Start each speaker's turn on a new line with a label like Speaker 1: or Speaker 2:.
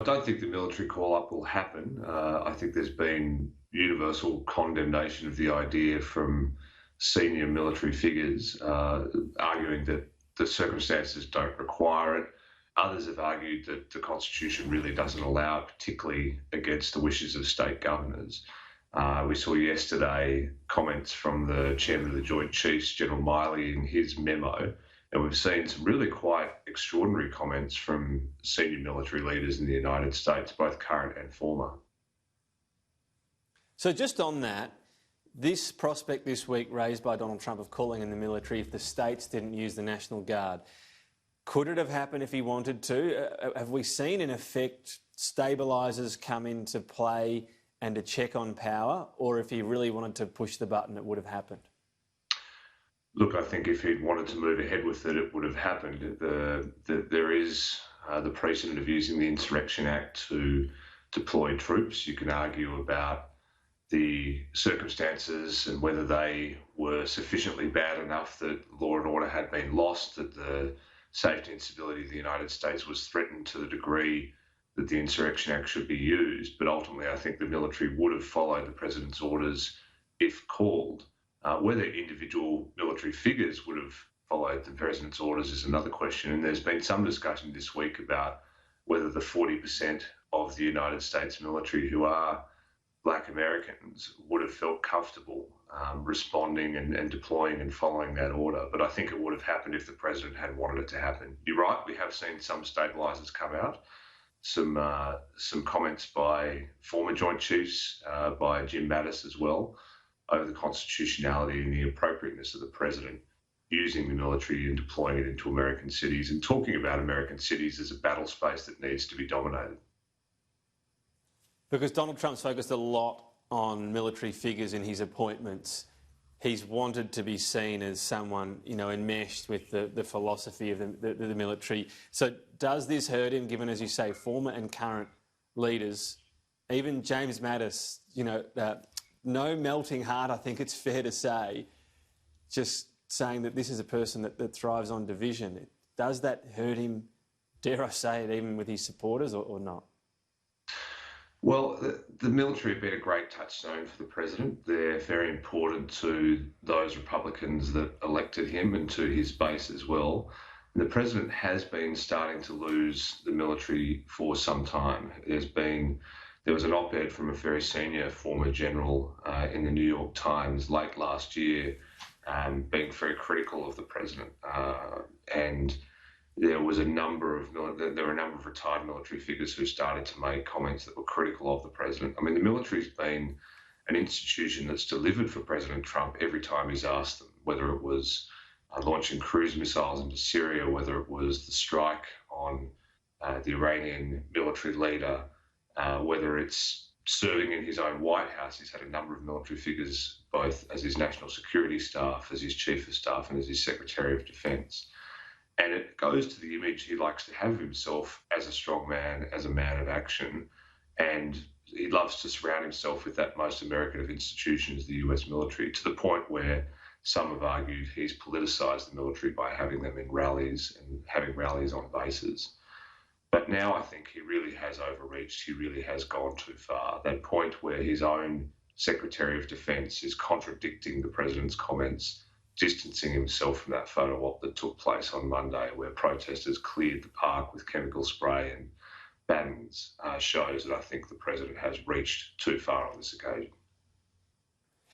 Speaker 1: I don't think the military call-up will happen. I think there's been universal condemnation of the idea from senior military figures, arguing that the circumstances don't require it. Others have argued that the Constitution really doesn't allow it, particularly against the wishes of state governors. We saw yesterday comments from the chairman of the Joint Chiefs, General Miley, in his memo, and we've seen some really quite extraordinary comments from senior military leaders in the United States, both current and former.
Speaker 2: So just on that, this prospect this week raised by Donald Trump of calling in the military if the states didn't use the National Guard, could it have happened if he wanted to? Have we seen, in effect, stabilisers come into play and a check on power, or if he really wanted to push the button, it would have happened?
Speaker 1: Look, I think if he'd wanted to move ahead with it, it would have happened. There is the precedent of using the Insurrection Act to deploy troops. You can argue about the circumstances and whether they were sufficiently bad enough that law and order had been lost, that the safety and stability of the United States was threatened to the degree that the Insurrection Act should be used. But ultimately, I think the military would have followed the president's orders if called. Whether individual military figures would have followed the president's orders is another question. And there's been some discussion this week about whether the 40% of the United States military who are Black Americans would have felt comfortable responding and deploying and following that order. But I think it would have happened if the president had wanted it to happen. You're right, we have seen some stabilisers come out. Some comments by former Joint Chiefs, by Jim Mattis as well, over the constitutionality and the appropriateness of the president using the military and deploying it into American cities, and talking about American cities as a battle space that needs to be dominated.
Speaker 2: Because Donald Trump's focused a lot on military figures in his appointments. He's wanted to be seen as someone, enmeshed with the philosophy of the military. So does this hurt him, given, as you say, former and current leaders, even James Mattis, no melting heart, I think it's fair to say, just saying that this is a person that thrives on division. Does that hurt him, dare I say it, even with his supporters, or not?
Speaker 1: Well, the military have been a great touchstone for the president. They're very important to those Republicans that elected him and to his base as well. And the president has been starting to lose the military for some time. There was an op-ed from a very senior former general in the New York Times late last year, being very critical of the president. And there were a number of retired military figures who started to make comments that were critical of the president. I mean, the military's been an institution that's delivered for President Trump every time he's asked them, whether it was launching cruise missiles into Syria, whether it was the strike on the Iranian military leader, whether it's serving in his own White House. He's had a number of military figures, both as his national security staff, as his chief of staff, and as his secretary of defense. And it goes to the image he likes to have of himself as a strong man, as a man of action. And he loves to surround himself with that most American of institutions, the US military, to the point where some have argued he's politicized the military by having them in rallies and having rallies on bases. But now I think he really has overreached. He really has gone too far. That point where his own Secretary of Defense is contradicting the president's comments, distancing himself from that photo op that took place on Monday, where protesters cleared the park with chemical spray and batons, shows that I think the president has reached too far on this occasion.